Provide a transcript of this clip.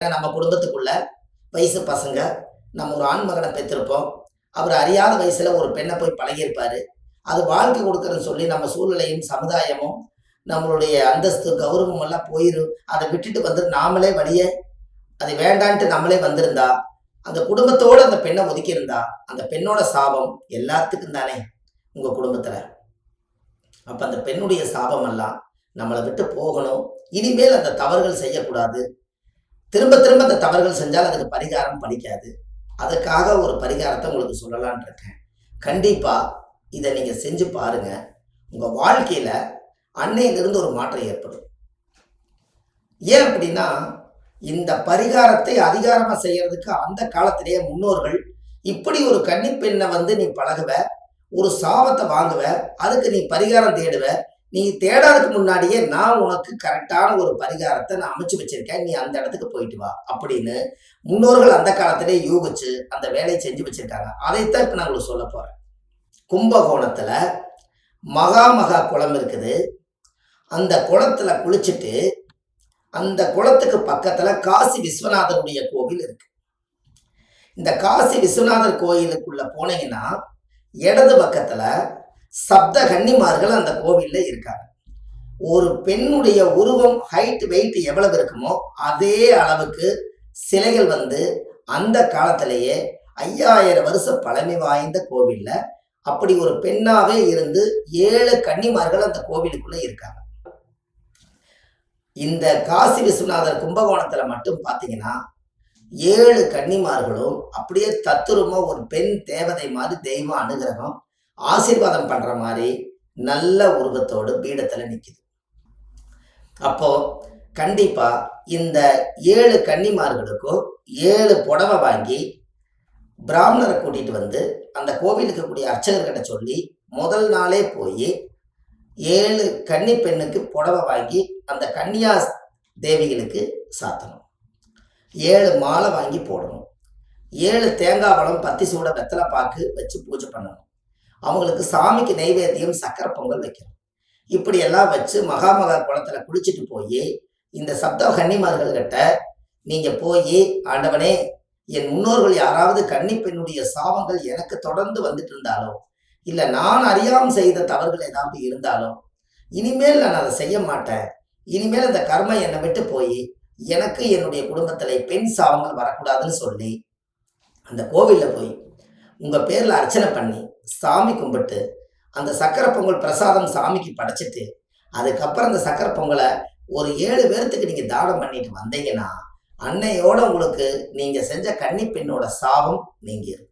நம்ம குடும்பத்துக்குள்ள வயசு பசங்க, நம்ம ஒரு ஆண் மகனை பெற்றிருப்போம். அவர் அறியாத வயசுல ஒரு பெண்ணை போய் பழகியிருப்பாரு. அது வாழ்க்கை கொடுக்குறன்னு சொல்லி நம்ம சூழ்நிலையும், சமுதாயமும், நம்மளுடைய அந்தஸ்து, கௌரவம் எல்லாம் அதை விட்டுட்டு வந்து நாமளே வழிய அது வேண்டான்ட்டு நம்மளே வந்திருந்தா, அந்த குடும்பத்தோட அந்த பெண்ணை ஒதுக்கியிருந்தா, அந்த பெண்ணோட சாபம் எல்லாத்துக்கும் தானே உங்க குடும்பத்துல. அப்ப அந்த பெண்ணுடைய சாபம் எல்லாம் நம்மளை விட்டு போகணும். இனிமேல் அந்த தவறுகள் செய்யக்கூடாது. திரும்ப திரும்ப அந்த தவறுகள் செஞ்சால் அதுக்கு பரிகாரம் பலிக்காது. அதுக்காக ஒரு பரிகாரத்தை உங்களுக்கு சொல்லலான் இருக்கேன். கண்டிப்பா இதை நீங்க செஞ்சு பாருங்க. உங்க வாழ்க்கையில அன்னையிலிருந்து ஒரு மாற்றம் ஏற்படும். ஏன் அப்படின்னா, இந்த பரிகாரத்தை அதிகாரமா செய்யறதுக்கு அந்த காலத்திலேயே முன்னோர்கள் இப்படி ஒரு கன்னி பெண்ணை வந்து நீ பழகுவ, ஒரு சாபத்தை வாங்குவ, அதுக்கு நீ பரிகாரம் தேடுவ, நீ தேடாததுக்கு முன்னாடியே நான் உனக்கு கரெக்டான ஒரு பரிகாரத்தை நான் அமைச்சு வச்சிருக்கேன், நீ அந்த இடத்துக்கு போயிட்டு வா அப்படின்னு முன்னோர்கள் அந்த காலத்திலே யூகிச்சு அந்த வேலையை செஞ்சு வச்சிருக்காங்க. அதைத்தான் இப்ப நான் உங்களுக்கு சொல்ல போறேன். கும்பகோணத்துல மகா குளம் இருக்குது. அந்த குளத்துல குளிச்சுட்டு அந்த குளத்துக்கு பக்கத்துல காசி விஸ்வநாதருடைய கோவில் இருக்கு. இந்த காசி விஸ்வநாதர் கோயிலுக்குள்ள போனீங்கன்னா இடது பக்கத்துல சப்த கன்னிமார்கள் அந்த கோவில்ல இருக்காங்க. ஒரு பெண்ணுடைய உருவம், ஹைட், வெயிட் எவ்வளவு இருக்குமோ அதே அளவுக்கு சிலைகள் வந்து அந்த காலத்திலேயே 5000 வருஷம் பழமை வாய்ந்த கோவில்ல அப்படி ஒரு பெண்ணாவே இருந்து 7 கன்னிமார்கள் அந்த கோவிலுக்குள்ள இருக்காங்க. இந்த காசி விஸ்வநாதர் கும்பகோணத்துல மட்டும் பாத்தீங்கன்னா 7 கன்னிமார்களும் அப்படியே தத்துரமா ஒரு பெண் தேவதை மாதிரி தெய்வ அனுகிரகம் ஆசீர்வாதம் பண்ற மாதிரி நல்ல உருவத்தோடு பீடத்துல நிக்குது. அப்போ கண்டிப்பா இந்த 7 கன்னிமார்களுக்கும் 7 புடவை வாங்கி பிராமணரை கூட்டிட்டு வந்து அந்த கோவிலுக்கு கூடிய அர்ச்சகர்கிட்ட சொல்லி முதல் நாளே போய் 7 கன்னி பெண்ணுக்கு புடவை வாங்கி அந்த கன்னியா தேவிகளுக்கு சாத்தணும். 7 மாலை வாங்கி போடணும். 7 தேங்காய் பழம், பத்தி சூட, வெத்தலை பாக்கு வச்சு பூஜை பண்ணணும். அவங்களுக்கு சாமிக்கு நைவேத்தியம், சக்கரை பொங்கல் வைக்கணும். இப்படி எல்லாம் வச்சு மகா குளத்துல குளிச்சுட்டு போய் இந்த சப்த கன்னிமார்கள் கிட்ட நீங்க போய், ஆண்டவனே, என் முன்னோர்கள் யாராவது கன்னி பெண்ணுடைய சாபங்கள் எனக்கு தொடர்ந்து வந்துட்டு இருந்தாலோ, இல்ல நான் அறியாமல் செய்த தவறுகள் ஏதாவது இருந்தாலும் இனிமேல் நான் அதை செய்ய மாட்டேன். இனிமேல் அந்த கர்மம் என்னை விட்டு போய் எனக்கு என்னுடைய குடும்பத்துல பெண் சாபங்கள் வரக்கூடாதுன்னு சொல்லி அந்த கோவில்ல போய் உங்க பேர்ல அர்ச்சனை பண்ணி சாமி கும்பிட்டு அந்த சக்கரை பொங்கல் பிரசாதம் சாமிக்கு படைச்சிட்டு அதுக்கப்புறம் அந்த சக்கரை பொங்கலை ஒரு 7 பேர்த்துக்கு நீங்க தானம் பண்ணிட்டு வந்தீங்கன்னா அன்னையோட உங்களுக்கு நீங்க செஞ்ச கன்னி பெண்ணோட சாபம் நீங்கிரும்.